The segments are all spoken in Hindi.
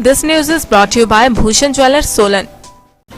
This news is brought to you by Bhushan Jewellers, Solan.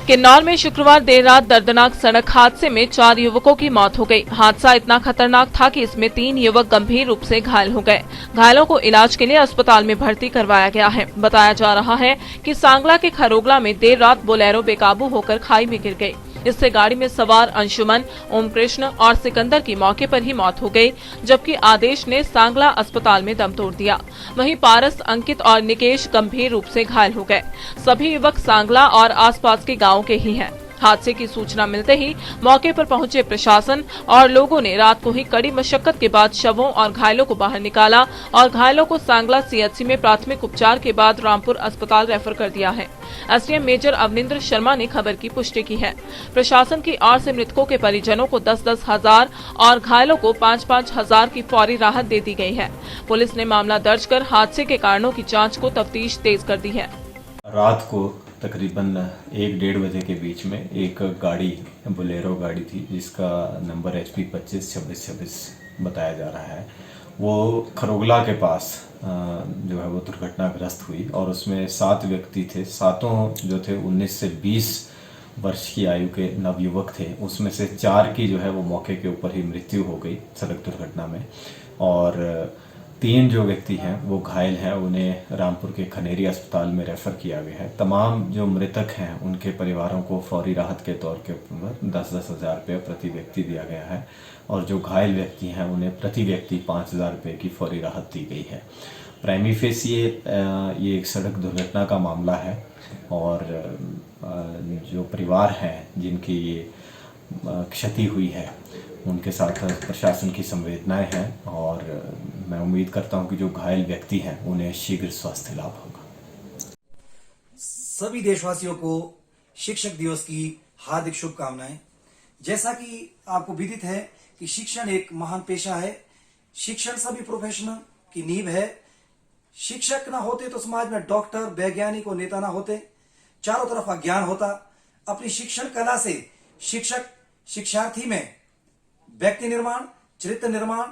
Kinnaur में शुक्रवार देर रात दर्दनाक सड़क हादसे में 4 युवकों की मौत हो गई। हादसा इतना खतरनाक था कि इसमें 3 युवक गंभीर रूप से घायल हो गए। घायलों को इलाज के लिए अस्पताल में भर्ती करवाया गया है। बताया जा रहा है कि सांगला के खरोगला में देर रात बोलेरो बेकाबू होकर खाई में गिर गई। इससे गाड़ी में सवार अंशुमन, ओम कृष्ण और सिकंदर की मौके पर ही मौत हो गई, जबकि आदेश ने सांगला अस्पताल में दम तोड़ दिया। वहीं पारस, अंकित और निकेश गंभीर रूप से घायल हो गए। सभी युवक सांगला और आसपास के गांवों के ही हैं। हादसे की सूचना मिलते ही मौके पर पहुंचे प्रशासन और लोगों ने रात को ही कड़ी मशक्कत के बाद शवों और घायलों को बाहर निकाला और घायलों को सांगला सीएचसी में प्राथमिक उपचार के बाद रामपुर अस्पताल रेफर कर दिया है। एसडीएम मेजर अवनिंद्र शर्मा ने खबर की पुष्टि की है। प्रशासन की ओर से मृतकों के परिजनों को 10-10 हजार और घायलों को 5-5 हजार की फौरी राहत दे दी गई है। पुलिस ने मामला दर्ज कर हादसे के कारणों की जाँच को तफ्तीश तेज कर दी है। रात को तकरीबन 1-1:30 बजे के बीच में एक गाड़ी, बोलेरो गाड़ी थी, जिसका नंबर HP 252626 बताया जा रहा है, वो खरोगला के पास जो है वो दुर्घटनाग्रस्त हुई और उसमें 7 व्यक्ति थे। सातों जो थे 19 से 20 वर्ष की आयु के नवयुवक थे। उसमें से 4 की जो है वो मौके के ऊपर ही मृत्यु हो गई सड़क दुर्घटना में, और 3 जो व्यक्ति हैं वो घायल हैं। उन्हें रामपुर के खनेरी अस्पताल में रेफर किया गया है। तमाम जो मृतक हैं उनके परिवारों को फौरी राहत के तौर के ऊपर 10-10 हजार रुपये प्रति व्यक्ति दिया गया है, और जो घायल व्यक्ति हैं उन्हें प्रति व्यक्ति 5,000 रुपये की फौरी राहत दी गई है। प्राइमी फेस ये एक सड़क दुर्घटना का मामला है, और जो परिवार हैं जिनकी ये क्षति हुई है उनके साथ प्रशासन की संवेदनाएं हैं, और मैं उम्मीद करता हूं कि जो घायल व्यक्ति हैं उन्हें शीघ्र स्वास्थ्य लाभ होगा। सभी देशवासियों को शिक्षक दिवस की हार्दिक शुभकामनाएं। जैसा कि आपको विदित है कि शिक्षण एक महान पेशा है। शिक्षण सभी प्रोफेशनल की नींव है। शिक्षक ना होते तो समाज में डॉक्टर, वैज्ञानिक और नेता ना होते। चारों तरफ अज्ञान होता। अपनी शिक्षण कला से शिक्षक शिक्षार्थी में व्यक्ति निर्माण, चरित्र निर्माण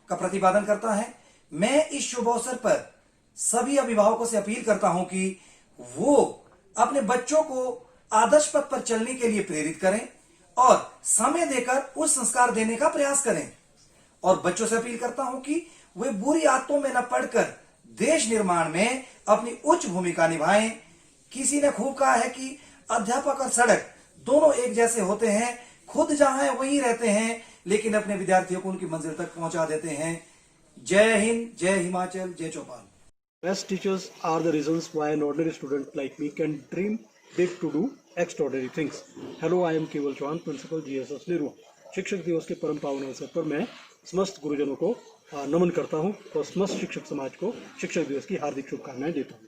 का प्रतिपादन करता है। मैं इस शुभ अवसर पर सभी अभिभावकों से अपील करता हूं कि वो अपने बच्चों को आदर्श पथ पर चलने के लिए प्रेरित करें और समय देकर उस संस्कार देने का प्रयास करें। और बच्चों से अपील करता हूं कि वे बुरी आदतों में न पड़कर देश निर्माण में अपनी उच्च भूमिका निभाएं। किसी ने खूब कहा है कि अध्यापक और सड़क दोनों एक जैसे होते हैं। खुद जहां है वहीं रहते हैं, लेकिन अपने विद्यार्थियों को उनकी मंजिल तक पहुंचा देते हैं। जय हिंद, जय हिमाचल, जय चौपाल। Best teachers are the reasons why an ordinary student like me can dream big to do extraordinary things. Hello, I am Keval Chauhan, Principal GSS Nirwa. शिक्षक दिवस के परम पावन अवसर पर मैं समस्त गुरुजनों को नमन करता हूं और समस्त शिक्षक समाज को शिक्षक दिवस की हार्दिक शुभकामनाएं देता हूं।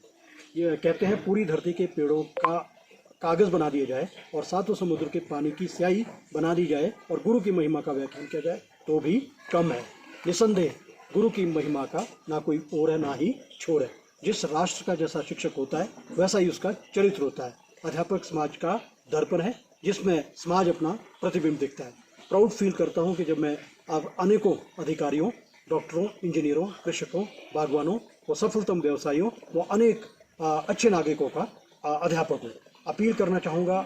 ये कहते हैं पूरी धरती के पेड़ों का कागज बना दिया जाए और सातों समुद्र के पानी की स्याही बना दी जाए और गुरु की महिमा का व्याख्यान किया जाए तो भी कम है। निसंदेह गुरु की महिमा का ना कोई ओर है ना ही छोर है। जिस राष्ट्र का जैसा शिक्षक होता है वैसा ही उसका चरित्र होता है। अध्यापक समाज का दर्पण है जिसमें समाज अपना प्रतिबिंब दिखता है। प्राउड फील करता हूँ कि जब मैं अब अनेकों अधिकारियों, डॉक्टरों, इंजीनियरों, कृषकों, बागवानों व सफलतम व्यवसायियों व अनेक अच्छे नागरिकों का अध्यापक हूँ। अपील करना चाहूँगा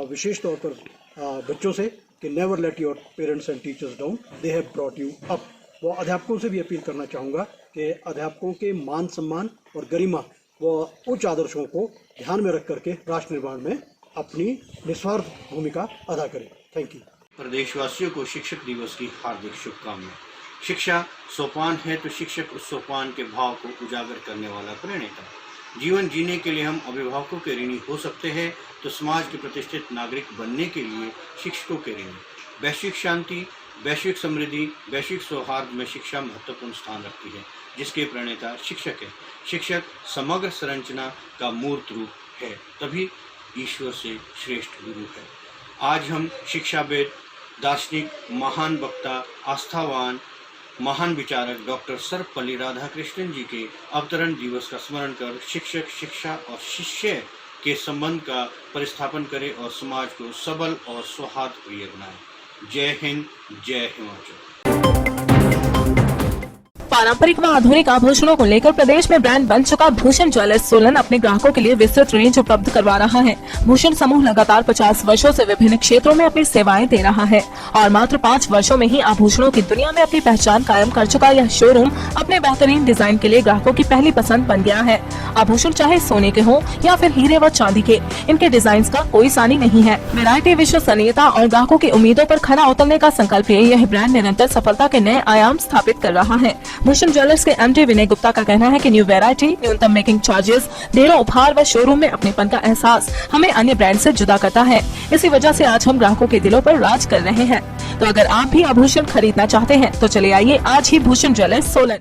विशेष तौर पर बच्चों से कि never let your parents and teachers down, they have brought you up. वो अध्यापकों से भी अपील करना चाहूँगा कि अध्यापकों के मान सम्मान और गरिमा व उच्च आदर्शों को ध्यान में रख करके राष्ट्र निर्माण में अपनी निस्वार्थ भूमिका अदा करें। Thank you. प्रदेशवासियों को शिक्षक दिवस की हार्दिक शुभकामनाएं। शिक्षा सोपान है तो शिक्षक उस सोपान के भाव को उजागर करने वाला प्रेरणा। जीवन जीने के लिए हम अभिभावकों के ऋणी हो सकते हैं तो समाज के प्रतिष्ठित नागरिक बनने के लिए शिक्षकों के ऋणी। वैश्विक शांति, वैश्विक समृद्धि, वैश्विक सौहार्द में शिक्षा महत्वपूर्ण स्थान रखती है, जिसके प्रणेता शिक्षक है। शिक्षक समग्र संरचना का मूर्त रूप है, तभी ईश्वर से श्रेष्ठ गुरु है। आज हम शिक्षाविद, दार्शनिक, महान वक्ता, आस्थावान, महान विचारक डॉक्टर सर्वपल्ली राधाकृष्णन जी के अवतरण दिवस का स्मरण कर शिक्षक, शिक्षा और शिष्य के संबंध का परिस्थापन करें और समाज को सबल और सौहार्दप्रिय बनाएं। जय हिंद, जय हिमाचल। पारंपरिक व आधुनिक आभूषणों को लेकर प्रदेश में ब्रांड बन चुका भूषण ज्वेलर्स सोलन अपने ग्राहकों के लिए विस्तृत रेंज उपलब्ध करवा रहा है। भूषण समूह लगातार 50 वर्षों से विभिन्न क्षेत्रों में अपनी सेवाएं दे रहा है और मात्र 5 वर्षों में ही आभूषणों की दुनिया में अपनी पहचान कायम कर चुका यह शोरूम अपने बेहतरीन डिजाइन के लिए ग्राहकों की पहली पसंद बन गया है। आभूषण चाहे सोने के हो या फिर हीरे व चांदी के, इनके डिजाइन का कोई सानी नहीं है। वैरायटी, विश्वसनीयता और ग्राहकों की उम्मीदों पर खरा उतरने का संकल्प लिए यह ब्रांड निरंतर सफलता के नए आयाम स्थापित कर रहा है। भूषण ज्वेलर्स के एमडी विनय गुप्ता का कहना है कि न्यू वैरायटी, न्यूनतम मेकिंग चार्जेस, ढेरों उपहार व शोरूम में अपनेपन का एहसास हमें अन्य ब्रांड से जुदा करता है। इसी वजह से आज हम ग्राहकों के दिलों पर राज कर रहे हैं। तो अगर आप भी आभूषण खरीदना चाहते हैं तो चले आइए आज ही भूषण ज्वेलर्स सोलन।